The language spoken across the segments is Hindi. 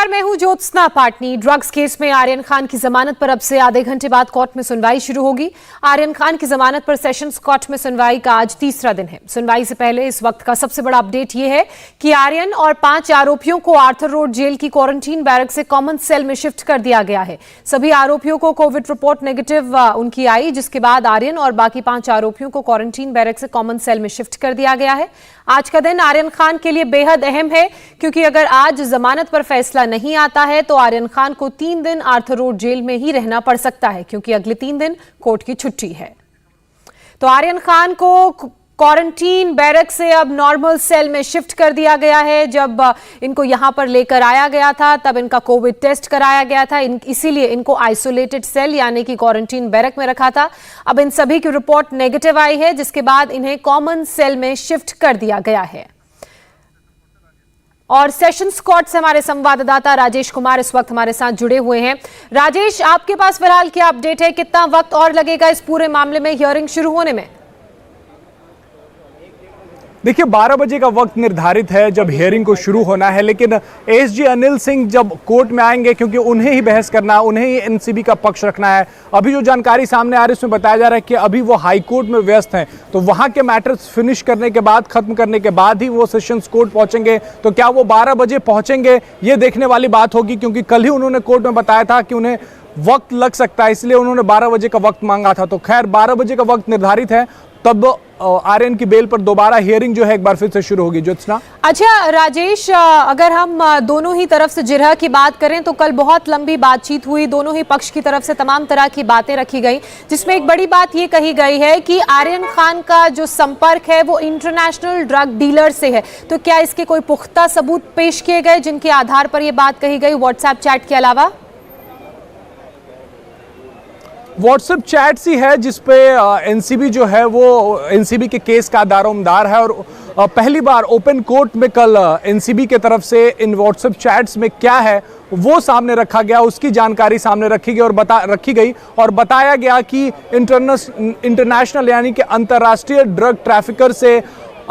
नमस्कार, मैं हूं ज्योत्सना पाटनी। ड्रग्स केस में आर्यन खान की जमानत पर अब से आधे घंटे बाद कोर्ट में सुनवाई शुरू होगी। आर्यन खान की जमानत पर सेशंस कोर्ट में सुनवाई का आज तीसरा दिन है। सुनवाई से पहले इस वक्त का सबसे बड़ा अपडेट यह है कि आर्यन और 5 आरोपियों को आर्थर रोड जेल की क्वारंटीन बैरक से कॉमन सेल में शिफ्ट कर दिया गया है। सभी आरोपियों को कोविड रिपोर्ट नेगेटिव उनकी आई, जिसके बाद आर्यन और बाकी 5 आरोपियों को क्वारंटीन बैरक से कॉमन सेल में शिफ्ट कर दिया गया है। आज का दिन आर्यन खान के लिए बेहद अहम है, क्योंकि अगर आज जमानत पर फैसला नहीं आता है तो आर्यन खान को 3 दिन आर्थर रोड जेल में ही रहना पड़ सकता है, क्योंकि अगले 3 दिन कोर्ट की छुट्टी है। तो आर्यन खान को क्वारंटीन बैरक से अब नॉर्मल सेल में शिफ्ट कर दिया गया है। जब इनको यहां पर लेकर आया गया था तब इनका कोविड टेस्ट कराया गया था, इसीलिए इनको आइसोलेटेड सेल यानी कि क्वारंटीन बैरक में रखा था। अब इन सभी की रिपोर्ट नेगेटिव आई है, जिसके बाद इन्हें कॉमन सेल में शिफ्ट कर दिया गया है। और सेशंस कोर्ट से हमारे संवाददाता राजेश कुमार इस वक्त हमारे साथ जुड़े हुए हैं। राजेश, आपके पास फिलहाल क्या अपडेट है? कितना वक्त और लगेगा इस पूरे मामले में हियरिंग शुरू होने में? देखिए, 12 बजे का वक्त निर्धारित है जब हियरिंग को शुरू होना है, लेकिन एसजी अनिल सिंह जब कोर्ट में आएंगे, क्योंकि उन्हें ही बहस करना है, उन्हें ही एनसीबी का पक्ष रखना है। अभी जो जानकारी सामने आ रही है उसमें बताया जा रहा है कि अभी वो हाई कोर्ट में व्यस्त हैं, तो वहां के मैटर्स फिनिश करने के बाद, खत्म करने के बाद ही वो सेशंस कोर्ट पहुंचेंगे। तो क्या वो 12 बजे पहुंचेंगे, ये देखने वाली बात होगी, क्योंकि कल ही उन्होंने कोर्ट में बताया था कि उन्हें वक्त लग सकता है, इसलिए उन्होंने 12 बजे का वक्त मांगा था। तो खैर 12 बजे का वक्त निर्धारित है, तब आर्यन की बेल पर दोबारा हियरिंग जो है एक बार फिर से शुरू होगी। ज्योत्सना, अच्छा राजेश, अगर हम दोनों ही तरफ से जिरह की बात करें तो कल बहुत लंबी बातचीत हुई, दोनों ही पक्ष की तरफ से तमाम तरह की बातें रखी गई, जिसमें एक बड़ी बात ये कही गई है कि आर्यन खान का जो संपर्क है वो इंटरनेशनल ड्रग डीलर से है। तो क्या इसके कोई पुख्ता सबूत पेश किए गए जिनके आधार पर यह बात कही गई, व्हाट्सएप चैट के अलावा? व्हाट्सएप चैट्स ही है जिसपे एनसीबी जो है वो एनसीबी के केस का दारोमदार है, और पहली बार ओपन कोर्ट में कल एनसीबी के तरफ से इन व्हाट्सएप चैट्स में क्या है वो सामने रखा गया, उसकी जानकारी सामने रखी गई और बताया गया कि इंटरनेशनल यानी कि अंतर्राष्ट्रीय ड्रग ट्रैफिकर से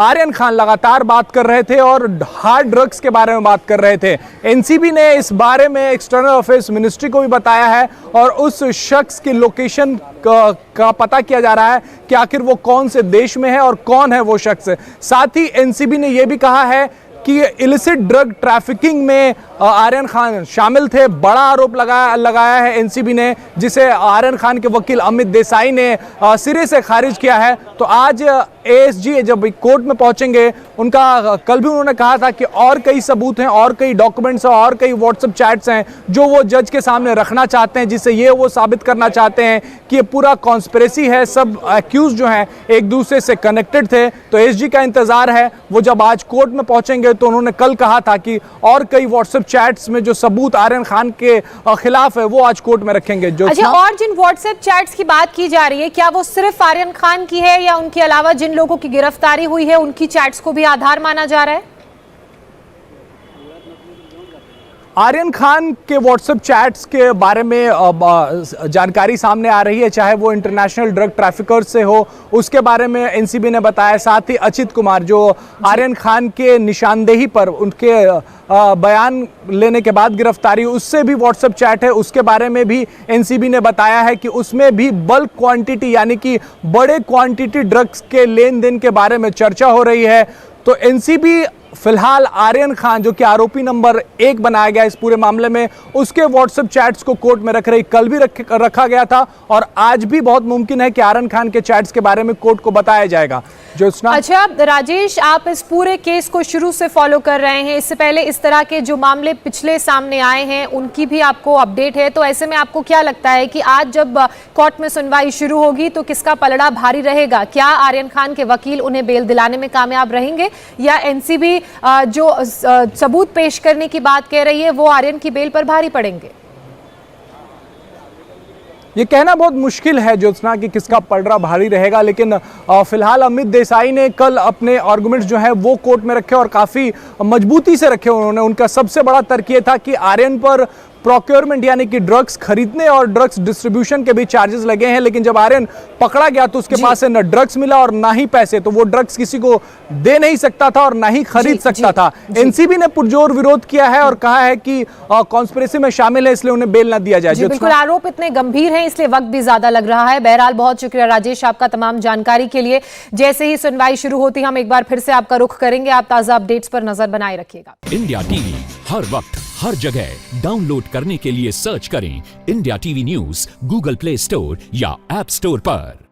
आर्यन खान लगातार बात कर रहे थे और हार्ड ड्रग्स के बारे में बात कर रहे थे। एनसीबी ने इस बारे में एक्सटर्नल अफेयर्स मिनिस्ट्री को भी बताया है, और उस शख्स की लोकेशन का पता किया जा रहा है कि आखिर वो कौन से देश में है और कौन है वो शख्स। साथ ही एनसीबी ने यह भी कहा है कि इलिसिट ड्रग ट्रैफिकिंग में आर्यन खान शामिल थे। बड़ा आरोप लगाया है एनसीबी ने, जिसे आर्यन खान के वकील अमित देसाई ने सिरे से खारिज किया है। तो आज एएसजी जब कोर्ट में पहुंचेंगे, उनका कल भी उन्होंने कहा था कि और कई सबूत हैं, और कई डॉक्यूमेंट्स हैं, और कई व्हाट्सएप चैट्स हैं जो वो जज के सामने रखना चाहते हैं, जिससे ये वो साबित करना चाहते हैं कि ये पूरा कॉन्स्पिरेसी है, सब एक्यूज जो हैं एक दूसरे से कनेक्टेड थे। तो एएसजी का इंतजार है, वो जब आज कोर्ट में पहुंचेंगे तो उन्होंने कल कहा था कि और कई व्हाट्सएप चैट्स में जो सबूत आर्यन खान के खिलाफ है वो आज कोर्ट में रखेंगे। जो अच्छा, और जिन व्हाट्सएप चैट्स की बात की जा रही है, क्या वो सिर्फ आर्यन खान की है या उनके अलावा जिन लोगों की गिरफ्तारी हुई है उनकी चैट्स को भी आधार माना जा रहा है? आर्यन खान के व्हाट्सएप चैट्स के बारे में जानकारी सामने आ रही है, चाहे वो इंटरनेशनल ड्रग ट्रैफिकर से हो, उसके बारे में एनसीबी ने बताया। साथ ही अचित कुमार जो आर्यन खान के निशानदेही पर उनके बयान लेने के बाद गिरफ्तारी, उससे भी व्हाट्सएप चैट है, उसके बारे में भी एनसीबी ने बताया है कि उसमें भी बल्क क्वांटिटी यानी कि बड़े क्वांटिटी ड्रग्स के लेन देन के बारे में चर्चा हो रही है। तो एनसीबी फिलहाल आर्यन खान, जो कि आरोपी नंबर 1 बनाया गया इस पूरे मामले में, उसके व्हाट्सएप चैट्स को कोर्ट में रख रही। कल भी रखा गया था और आज भी बहुत मुमकिन है कि आर्यन खान के चैट्स के बारे में कोर्ट को बताया जाएगा। अच्छा राजेश, आप इस पूरे केस को शुरू से फॉलो कर रहे हैं, इससे पहले इस तरह के जो मामले पिछले सामने आए हैं उनकी भी आपको अपडेट है, तो ऐसे में आपको क्या लगता है कि आज जब कोर्ट में सुनवाई शुरू होगी तो किसका पलड़ा भारी रहेगा? क्या आर्यन खान के वकील उन्हें बेल दिलाने में कामयाब रहेंगे, या एनसीबी जो सबूत पेश करने की बात कह रही है वो आर्यन की बेल पर भारी पड़ेंगे? ये कहना बहुत मुश्किल है ज्योत्सना कि किसका पलड़ा भारी रहेगा, लेकिन फिलहाल अमित देसाई ने कल अपने आर्गुमेंट्स जो है वो कोर्ट में रखे और काफ़ी मजबूती से रखे उन्होंने। उनका सबसे बड़ा तर्क ये था कि आर्यन पर प्रोक्योरमेंट यानी कि ड्रग्स खरीदने और ड्रग्स डिस्ट्रीब्यूशन के भी चार्जेस लगे हैं। लेकिन जब आर्यन पकड़ा गया तो उसके पास से न ड्रग्स मिला और ना ही पैसे, तो वो ड्रग्स किसी को दे नहीं सकता था और ना ही खरीद सकता था। एनसीबी ने पुरजोर विरोध किया है और कहा है कि कॉन्स्पिरेसी में शामिल है, इसलिए उन्हें बेल ना दिया जाए। बिल्कुल, आरोप इतने गंभीर हैं इसलिए वक्त भी ज्यादा लग रहा है। बहरहाल बहुत शुक्रिया राजेश आपका तमाम जानकारी के लिए। जैसे ही सुनवाई शुरू होती हम एक बार फिर से आपका रुख करेंगे। आप ताजा अपडेट्स पर नजर बनाए रखिएगा। इंडिया टीवी हर वक्त हर जगह डाउनलोड करने के लिए सर्च करें India TV news Google play store या ऐप स्टोर पर।